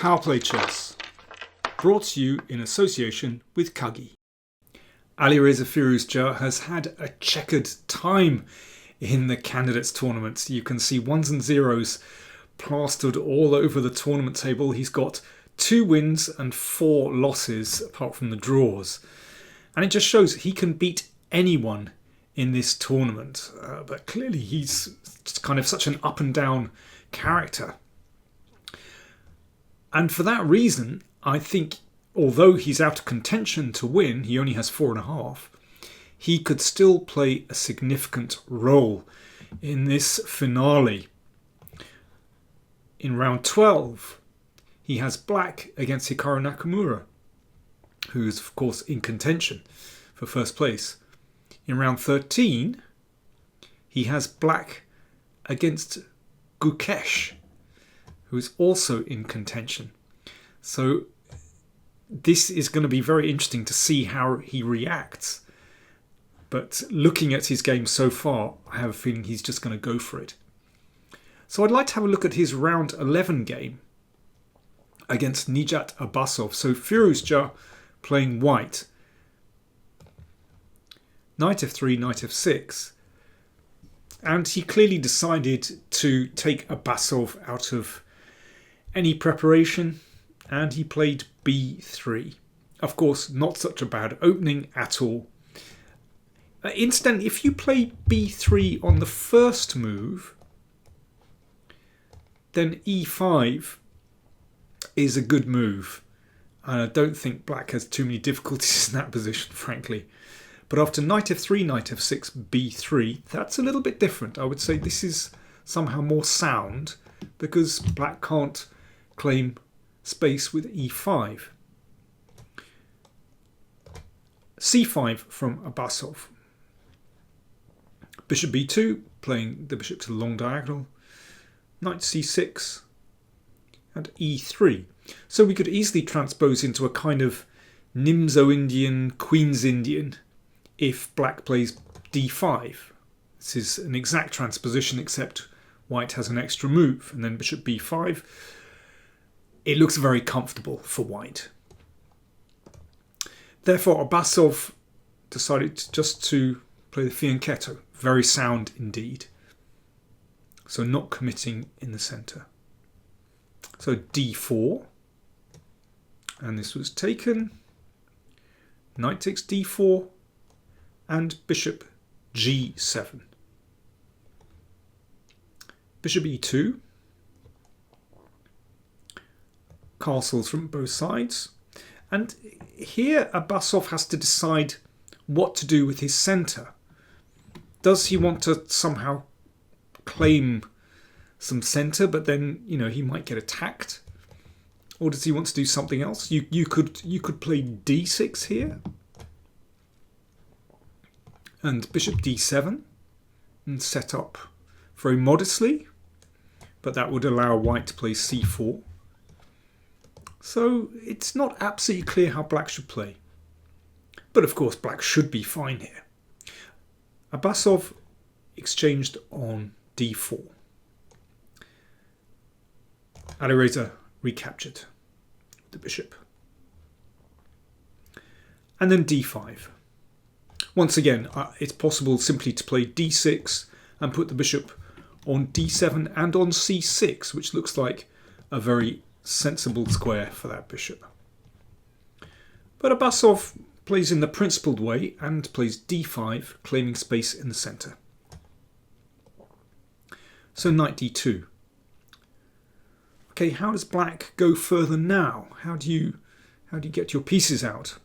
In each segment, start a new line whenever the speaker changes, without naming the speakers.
PowerPlayChess, brought to you in association with Kagi. Alireza Firouzja has had a checkered time in the candidates tournament. You can see ones and zeros plastered all over the tournament table. He's got 2 wins and 4 losses apart from the draws. And it just shows he can beat anyone in this tournament. But clearly he's kind of such an up and down character. And for that reason, I think although he's out of contention to win, he only has 4.5, he could still play a significant role in this finale. In round 12, he has black against Hikaru Nakamura, who is of course in contention for first place. In round 13, he has black against Gukesh, who is also in contention. So this is going to be very interesting to see how he reacts. But looking at his game so far, I have a feeling he's just going to go for it. So I'd like to have a look at his round 11 game against Nijat Abasov. So Firouzja playing white. Knight f3, knight f6. And he clearly decided to take Abasov out of any preparation, and he played b3. Of course, not such a bad opening at all. Incidentally, if you play b3 on the first move, then e5 is a good move. And I don't think black has too many difficulties in that position, frankly. But after knight f3, knight f6, b3, that's a little bit different. I would say this is somehow more sound because black can't claim space with e5. c5 from Abasov. Bishop b2, playing the bishop to the long diagonal. Knight c6 and e3. So we could easily transpose into a kind of Nimzo-Indian, Queen's Indian if black plays d5. This is an exact transposition except white has an extra move. And then bishop b5. It looks very comfortable for white. Therefore, Abasov decided just to play the fianchetto. Very sound indeed. So not committing in the centre. So d4. And this was taken. Knight takes d4. And bishop g7. Bishop e2. Castles from both sides. And here Abasov has to decide what to do with his centre. Does he want to somehow claim some centre, but then, you know, he might get attacked? Or does he want to do something else? You could play d6 here. And bishop d7 and set up very modestly. But that would allow white to play c4. So it's not absolutely clear how black should play. But of course black should be fine here. Abasov exchanged on d4. Alireza recaptured the bishop. And then d5. Once again, it's possible simply to play d6 and put the bishop on d7 and on c6, which looks like a very sensible square for that bishop. But Abasov plays in the principled way and plays d5, claiming space in the centre. So knight d2. Okay, how does black go further now? How do you get your pieces out?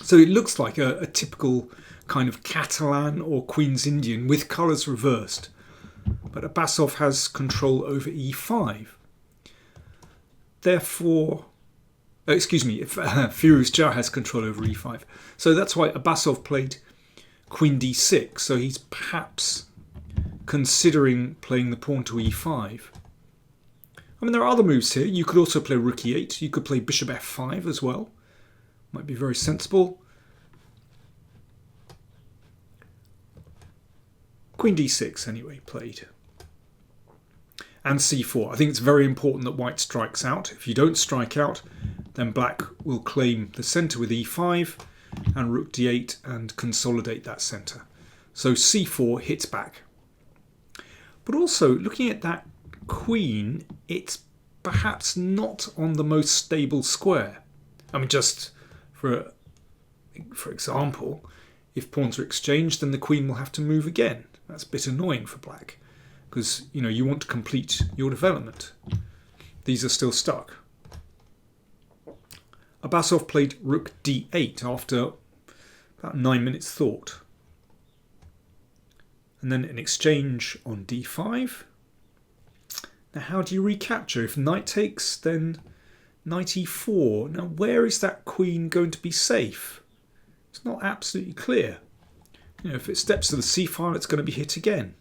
So it looks like a typical kind of Catalan or Queen's Indian with colours reversed. But Abasov has control over e5. Therefore, Firouzja has control over e5. So that's why Abasov played queen d6. So he's perhaps considering playing the pawn to e5. I mean, there are other moves here. You could also play rook e8. You could play bishop f5 as well. Might be very sensible. Queen d6 anyway played. and c4. I think it's very important that white strikes out. If you don't strike out, then black will claim the centre with e5 and rook d8 and consolidate that centre. So c4 hits back. But also, looking at that queen, it's perhaps not on the most stable square. I mean, just for example, if pawns are exchanged, then the queen will have to move again. That's a bit annoying for black, because you want to complete your development. These are still stuck. Abasov played rook d8 after about 9 minutes thought. And then an exchange on d5. Now how do you recapture? If knight takes, then knight e4. Now where is that queen going to be safe? It's not absolutely clear. If it steps to the c file, it's going to be hit again.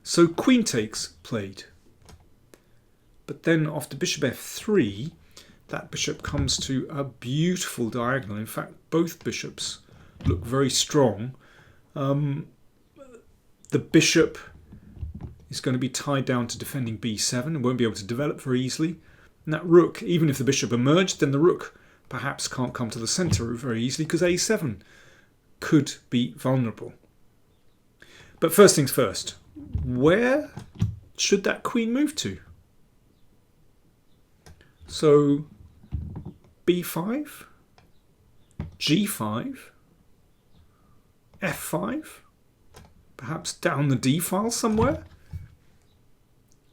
So queen takes played. But then after bishop f3, that bishop comes to a beautiful diagonal. In fact, both bishops look very strong. The bishop is going to be tied down to defending b7 and won't be able to develop very easily. And that rook, even if the bishop emerged, then the rook perhaps can't come to the centre very easily because a7 could be vulnerable. But first things first, where should that queen move to? So b5, g5, f5, perhaps down the d file somewhere.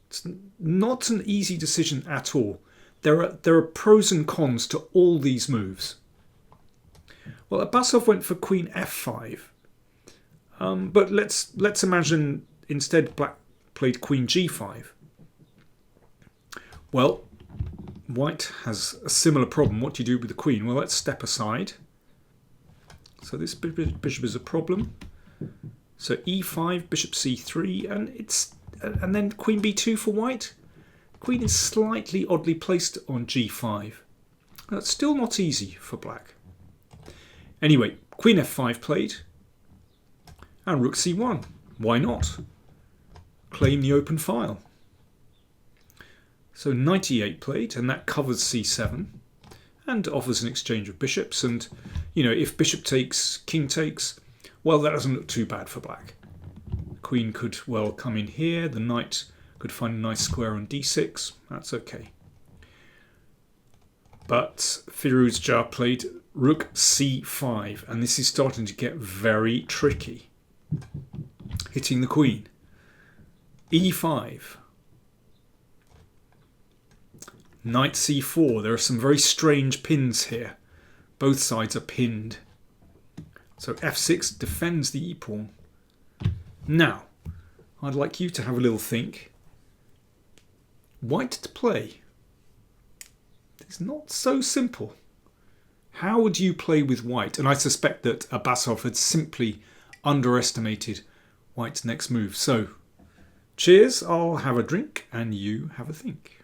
It's not an easy decision at all. There are pros and cons to all these moves. Well, Abasov went for queen f5, but let's imagine instead black played queen g5. Well, white has a similar problem. What do you do with the queen? Well, let's step aside. So this bishop is a problem. So e5, bishop c3, and then queen b2 for white. Queen is slightly oddly placed on g5. That's still not easy for black. Anyway, queen f5 played, and rook c1. Why not? Claim the open file. So knight e8 played, and that covers c7 and offers an exchange of bishops. And if bishop takes, king takes, well, that doesn't look too bad for black. The queen could well come in here. The knight could find a nice square on d6. That's okay. But Firouzja played rook c5, and this is starting to get very tricky. Hitting the queen. e5. Knight c4. There are some very strange pins here. Both sides are pinned. So f6 defends the e-pawn. Now, I'd like you to have a little think. White to play. It's not so simple. How would you play with white? And I suspect that Abasov had simply underestimated white's next move. So, cheers, I'll have a drink and you have a think.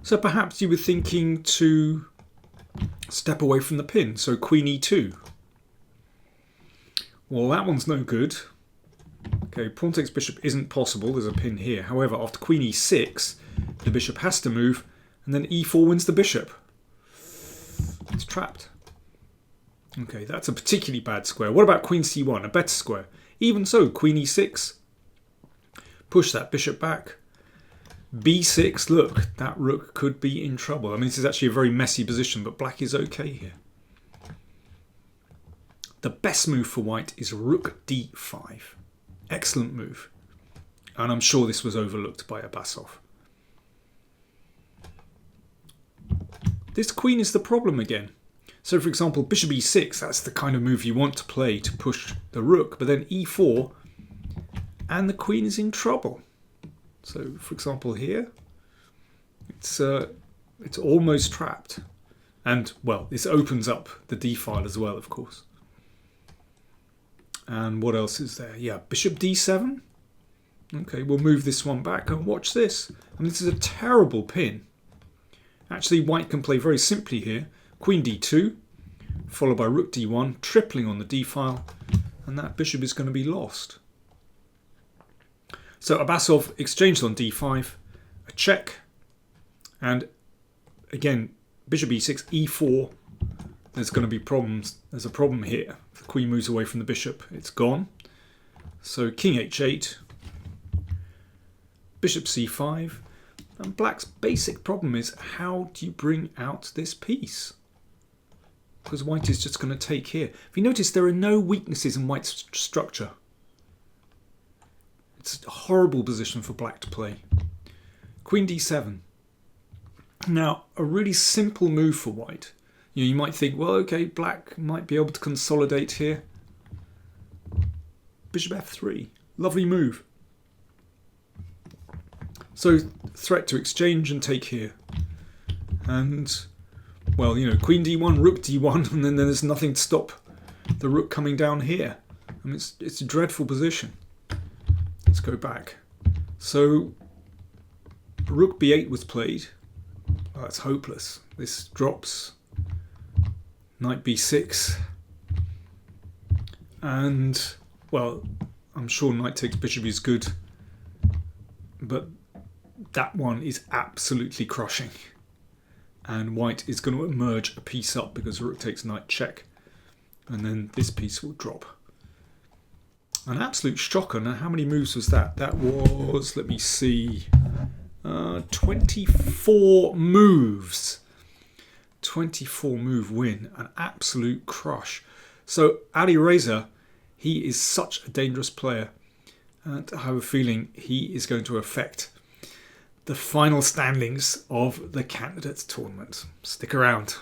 So perhaps you were thinking to step away from the pin, so queen e2. Well, that one's no good. Okay, pawn takes bishop isn't possible, there's a pin here. However, after queen e6, the bishop has to move, and then e4 wins the bishop. It's trapped. Okay, that's a particularly bad square. What about queen c1, a better square? Even so, queen e6, push that bishop back. b6, look, that rook could be in trouble. I mean, this is actually a very messy position, but black is okay here. The best move for white is rook d5. Excellent move. And I'm sure this was overlooked by Abasov. This queen is the problem again. So for example, bishop e6, that's the kind of move you want to play to push the rook. But then e4, and the queen is in trouble. So for example here, it's almost trapped. And well, this opens up the d file as well, of course. And what else is there? Yeah, bishop d7. Okay, we'll move this one back and watch this. And this is a terrible pin. Actually, white can play very simply here. Queen d2, followed by rook d1, tripling on the d-file, and that bishop is going to be lost. So Abasov exchanged on d5, a check, and again, bishop e6, e4, there's going to be problems. There's a problem here. If the queen moves away from the bishop, it's gone. So king h8, bishop c5, and black's basic problem is how do you bring out this piece? Because white is just going to take here. If you notice, there are no weaknesses in white's structure. It's a horrible position for black to play. Queen d7. Now, a really simple move for white. You might think, well, okay, black might be able to consolidate here. Bishop f3. Lovely move. So, threat to exchange and take here. And, well, queen d1, rook d1, and then there's nothing to stop the rook coming down here. I mean, it's a dreadful position. Let's go back. So, rook b8 was played. Oh, that's hopeless. This drops. Knight b6. And, well, I'm sure knight takes bishop is good. But that one is absolutely crushing. And white is going to emerge a piece up because rook takes knight check. And then this piece will drop. An absolute shocker. Now, how many moves was that? That was, let me see, 24 moves. 24 move win. An absolute crush. So, Alireza, he is such a dangerous player. And I have a feeling he is going to affect the final standings of the candidates tournament. Stick around.